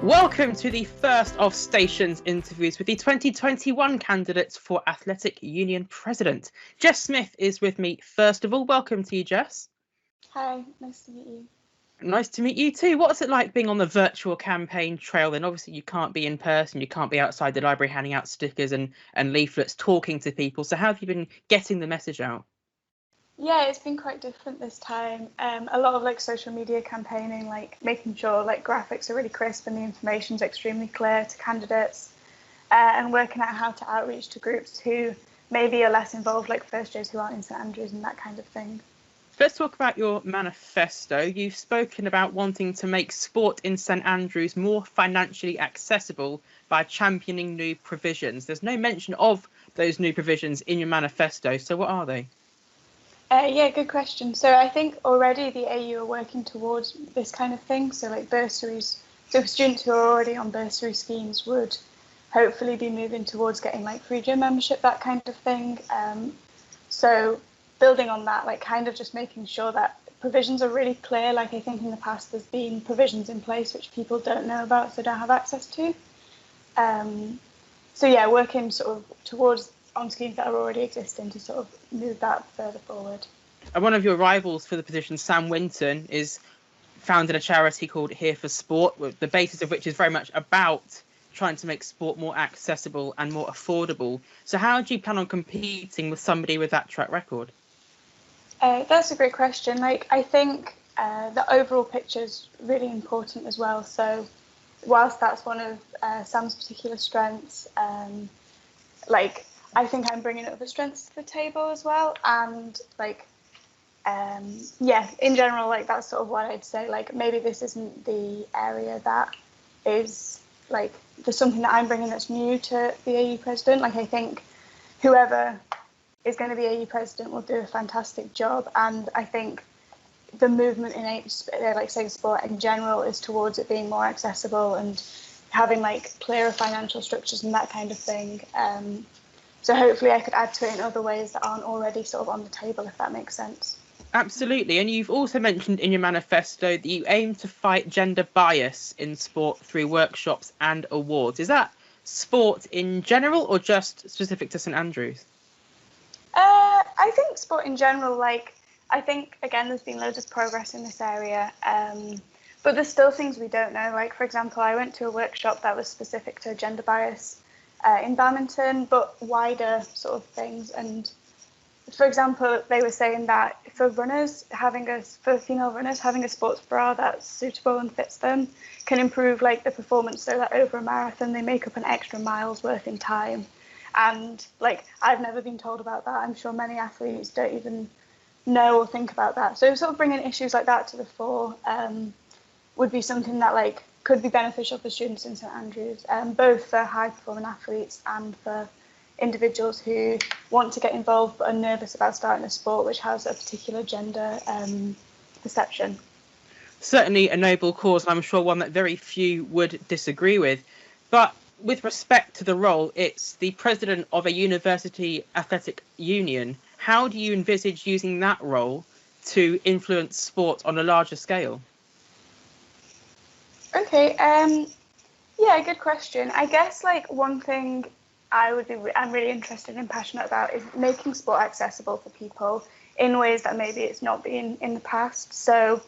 Welcome to the first of Station's interviews with the 2021 candidates for Athletic Union President. Jess Smith is with me first of all. Welcome to you, Jess. Hi, nice to meet you. Nice to meet you too. What's it like being on the virtual campaign trail? Then obviously you can't be in person, you can't be outside the library handing out stickers and leaflets, talking to people. So how have you been getting the message out? Yeah, it's been quite different this time. A lot of social media campaigning, making sure graphics are really crisp and the information's extremely clear to candidates, and working out how to outreach to groups who maybe are less involved, like first years who aren't in St Andrews and that kind of thing. Let's talk about your manifesto. You've spoken about wanting to make sport in St Andrews more financially accessible by championing new provisions. There's no mention of those new provisions in your manifesto, so what are they? Yeah, good question. So I think already the AU are working towards this kind of thing. So bursaries, so students who are already on bursary schemes would hopefully be moving towards getting free gym membership, that kind of thing. So building on that, kind of just making sure that provisions are really clear. I think in the past there's been provisions in place which people don't know about, so don't have access to. So yeah, working sort of towards on schemes that are already existing to sort of move that further forward. And one of your rivals for the position, Sam Winton, is founded a charity called Here for Sport, the basis of which is very much about trying to make sport more accessible and more affordable. So how do you plan on competing with somebody with that track record? That's a great question. I think the overall picture is really important as well. So whilst that's one of Sam's particular strengths, I think I'm bringing other strengths to the table as well. And yeah, in general, that's sort of what I'd say. Maybe this isn't the area that is there's something that I'm bringing that's new to the AU president. I think whoever is going to be AU president will do a fantastic job. And I think the movement in say sport in general is towards it being more accessible and having clearer financial structures and that kind of thing. So hopefully I could add to it in other ways that aren't already sort of on the table, if that makes sense. Absolutely. And you've also mentioned in your manifesto that you aim to fight gender bias in sport through workshops and awards. Is that sport in general or just specific to St Andrews? I think sport in general, I think, again, there's been loads of progress in this area, but there's still things we don't know. For example, I went to a workshop that was specific to gender bias in badminton, but wider sort of things. And for example, they were saying that for female runners, having a sports bra that's suitable and fits them can improve the performance, so that over a marathon they make up an extra mile's worth in time. And I've never been told about that. I'm sure many athletes don't even know or think about that. So sort of bringing issues like that to the fore would be something that could be beneficial for students in St Andrews, both for high performing athletes and for individuals who want to get involved but are nervous about starting a sport which has a particular gender perception. Certainly a noble cause, and I'm sure one that very few would disagree with. But with respect to the role, it's the president of a university athletic union. How do you envisage using that role to influence sport on a larger scale? Okay, yeah, good question. I guess one thing I'm really interested and passionate about is making sport accessible for people in ways that maybe it's not been in the past. So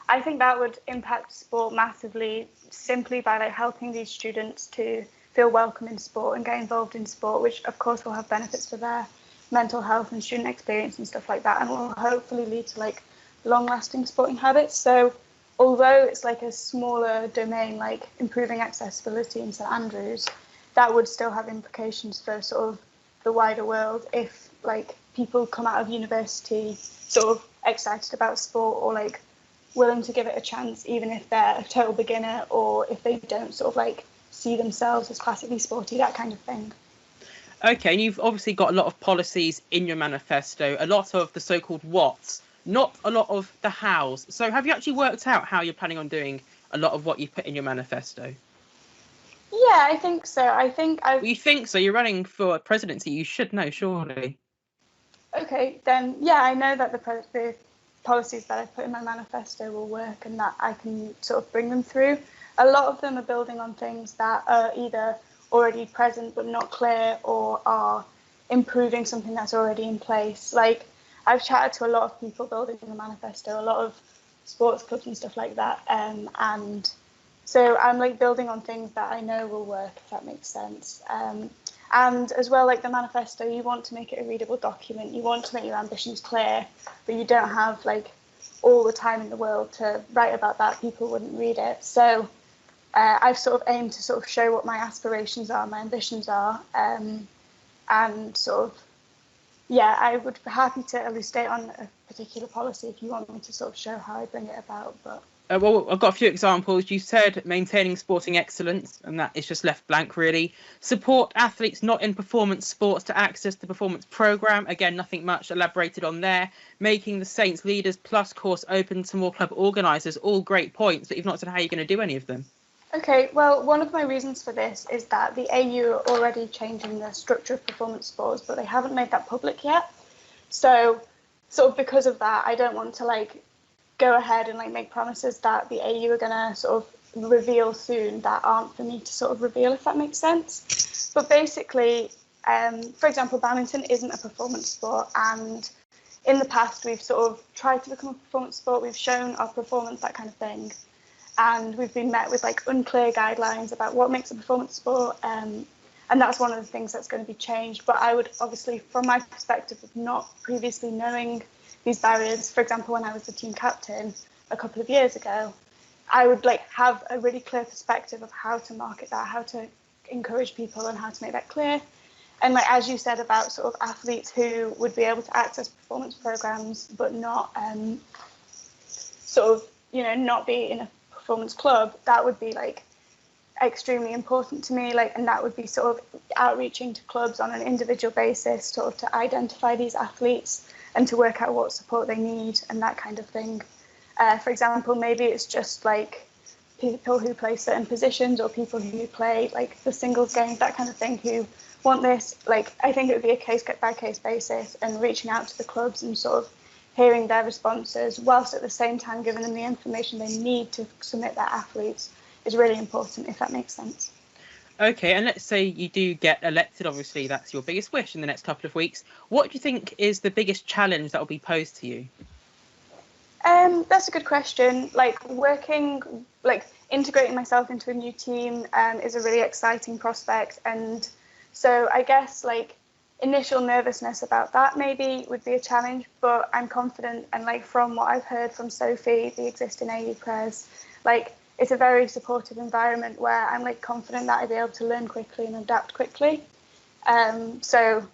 I think that would impact sport massively simply by helping these students to feel welcome in sport and get involved in sport, which of course will have benefits for their mental health and student experience and stuff like that, and will hopefully lead to long-lasting sporting habits. So although it's a smaller domain, improving accessibility in St Andrews, that would still have implications for sort of the wider world if people come out of university sort of excited about sport or willing to give it a chance, even if they're a total beginner or if they don't sort of see themselves as classically sporty, that kind of thing. Okay, and you've obviously got a lot of policies in your manifesto, a lot of the so-called whats, not a lot of the hows. So have you actually worked out how you're planning on doing a lot of what you put in your manifesto? Yeah, I think so. You think so? You're running for presidency. You should know, surely. Okay, then, yeah, I know that the policies that I put in my manifesto will work and that I can sort of bring them through. a lot of them are building on things that are either already present but not clear, or are improving something that's already in place. Like, I've chatted to a lot of people building the manifesto, a lot of sports clubs and stuff like that, and so I'm like building on things that I know will work, if that makes sense. And as well, like the manifesto, you want to make it a readable document, you want to make your ambitions clear, but you don't have like all the time in the world to write about that. People wouldn't read it. So I've sort of aimed to sort of show what my aspirations are, my ambitions are, and sort of, yeah, I would be happy to elucidate on a particular policy if you want me to sort of show how I bring it about. But well, I've got a few examples. You said maintaining sporting excellence, and that is just left blank, really. Support athletes not in performance sports to access the performance programme. Again, nothing much elaborated on there. Making the Saints Leaders Plus course open to more club organisers. All great points, but you've not said how you're going to do any of them. Okay, well, one of my reasons for this is that the AU are already changing the structure of performance sports, but they haven't made that public yet. So, sort of because of that, I don't want to like go ahead and like make promises that the AU are gonna sort of reveal soon that aren't for me to sort of reveal, if that makes sense. But basically, for example, badminton isn't a performance sport, and in the past we've sort of tried to become a performance sport. We've shown our performance, that kind of thing. And we've been met with like unclear guidelines about what makes a performance sport, and that's one of the things that's going to be changed. But I would obviously, from my perspective of not previously knowing these barriers, for example, when I was the team captain a couple of years ago, I would like have a really clear perspective of how to market that, how to encourage people, and how to make that clear. And like as you said about sort of athletes who would be able to access performance programs but not sort of, you know, not be in a performance club, that would be like extremely important to me, like, and that would be sort of outreaching to clubs on an individual basis, sort of to identify these athletes and to work out what support they need and that kind of thing. For example, maybe it's just like people who play certain positions or people who play like the singles game, that kind of thing, who want this. Like, I think it would be a case by case basis, and reaching out to the clubs and sort of hearing their responses, whilst at the same time giving them the information they need to submit their athletes, is really important, if that makes sense. Okay, and let's say you do get elected, obviously that's your biggest wish in the next couple of weeks. What do you think is the biggest challenge that will be posed to you? That's a good question. Like integrating myself into a new team is a really exciting prospect. And so I guess like initial nervousness about that maybe would be a challenge, but I'm confident, and like from what I've heard from Sophie, the existing AU Pres, like it's a very supportive environment where I'm like confident that I'd be able to learn quickly and adapt quickly. So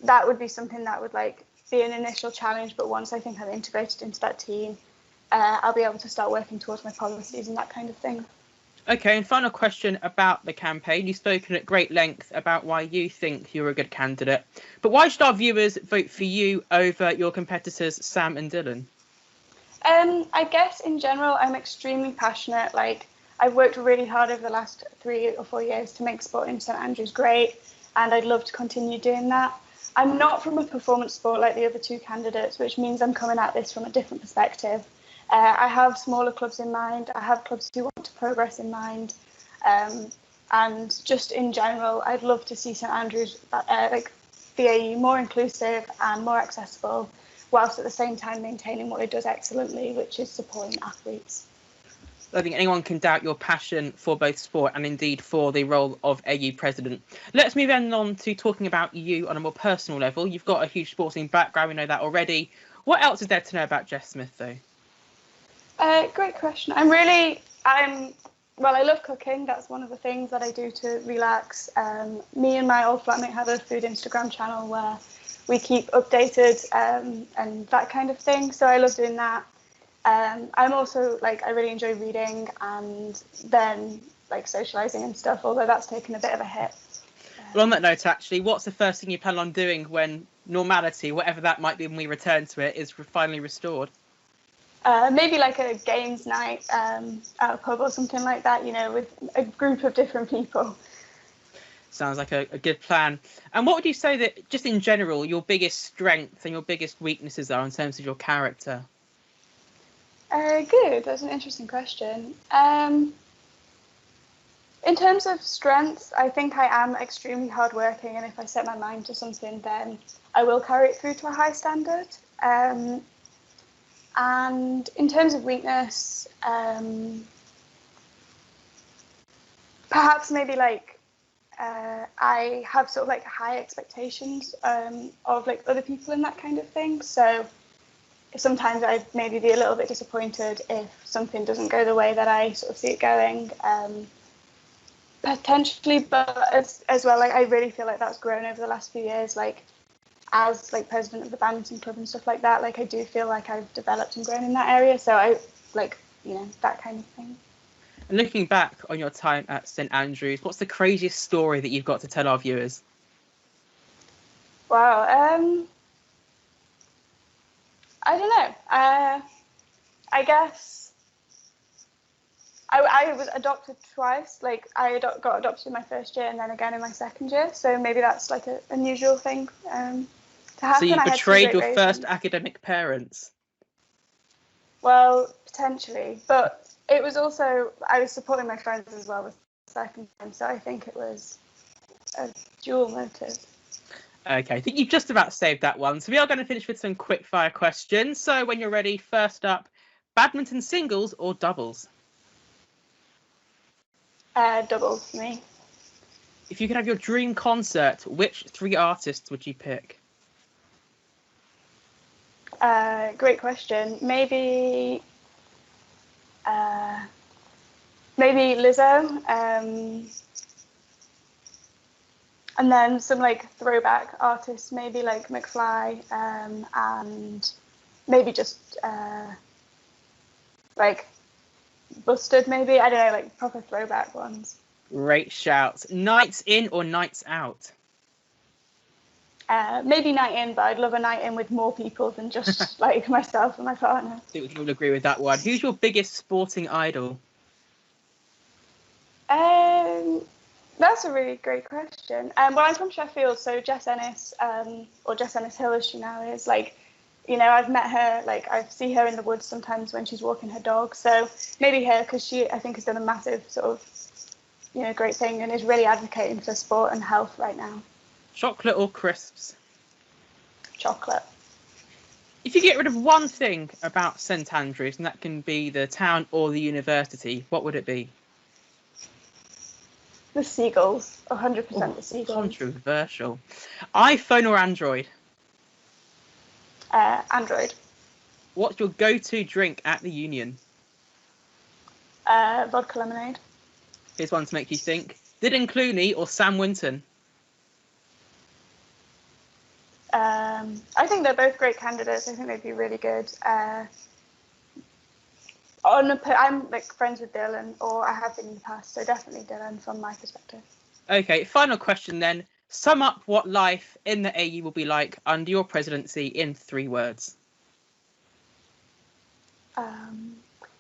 that would be something that would like be an initial challenge, but once I think I'm integrated into that team, I'll be able to start working towards my policies and that kind of thing. Okay, and final question about the campaign. You've spoken at great length about why you think you're a good candidate, but why should our viewers vote for you over your competitors, Sam and Dylan? I guess in general, I'm extremely passionate. Like, I've worked really hard over the last 3 or 4 years to make sport in St. Andrews great, and I'd love to continue doing that. I'm not from a performance sport like the other two candidates, which means I'm coming at this from a different perspective. I have smaller clubs in mind. I have clubs who want to progress in mind. And just in general, I'd love to see St. Andrews, like the AU, more inclusive and more accessible, whilst at the same time maintaining what it does excellently, which is supporting athletes. I don't think anyone can doubt your passion for both sport and indeed for the role of AU president. Let's move on to talking about you on a more personal level. You've got a huge sporting background, we know that already. What else is there to know about Jess Smith, though? Great question. Well, I love cooking. That's one of the things that I do to relax. Me and my old flatmate have a food Instagram channel where we keep updated and that kind of thing. So I love doing that. I'm also like, I really enjoy reading and then like socializing and stuff, although that's taken a bit of a hit. Well, on that note, actually, what's the first thing you plan on doing when normality, whatever that might be when we return to it, is finally restored? Maybe like a games night at a pub or something like that, you know, with a group of different people. Sounds like a good plan. And what would you say that, just in general, your biggest strengths and your biggest weaknesses are in terms of your character? Good. That's an interesting question. In terms of strengths, I think I am extremely hardworking, and if I set my mind to something, then I will carry it through to a high standard. And in terms of weakness, perhaps maybe like I have sort of like high expectations of like other people and that kind of thing. So sometimes I'd maybe be a little bit disappointed if something doesn't go the way that I sort of see it going. Potentially, but as well, like I really feel like that's grown over the last few years. Like as like president of the badminton club and stuff like that, like I do feel like I've developed and grown in that area. So I like, you know, that kind of thing. And looking back on your time at St. Andrews, what's the craziest story that you've got to tell our viewers? Wow. I don't know. I guess I was adopted twice. Like I got adopted in my first year and then again in my second year. So maybe that's like an unusual thing to happen. So you betrayed your first academic parents? Well, potentially, but it was also, I was supporting my friends as well with the second time, so I think it was a dual motive. Okay, I think you've just about saved that one. So we are going to finish with some quick fire questions. So when you're ready, first up, badminton singles or doubles? Doubles for me. If you could have your dream concert, which 3 artists would you pick? Great question. Maybe Lizzo, and then some like throwback artists, maybe like McFly, and maybe just like Busted, maybe. I don't know, like proper throwback ones. Great shouts. Nights in or nights out? Maybe night in, but I'd love a night in with more people than just like myself and my partner. I think we can all agree with that one. Who's your biggest sporting idol? That's a really great question. Well, I'm from Sheffield, so Jess Ennis, or Jess Ennis Hill as she now is, like, you know, I've met her, like I see her in the woods sometimes when she's walking her dog. So maybe her, because she, I think, has done a massive sort of, you know, great thing and is really advocating for sport and health right now. Chocolate or crisps? Chocolate. If you get rid of one thing about St. Andrews, and that can be the town or the university, what would it be? The seagulls. 100% the seagulls. Controversial. iPhone or Android? Android. What's your go-to drink at the Union? Vodka lemonade. Here's one to make you think. Dylan Clooney or Sam Winton? I think they're both great candidates. I think they'd be really good. I'm like friends with Dylan, or I have been in the past, so definitely Dylan from my perspective. Okay, final question then. Sum up what life in the AU will be like under your presidency in 3 words.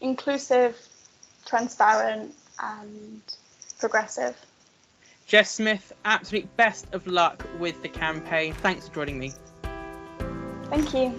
Inclusive, transparent, and progressive. Jess Smith, absolute best of luck with the campaign. Thanks for joining me. Thank you.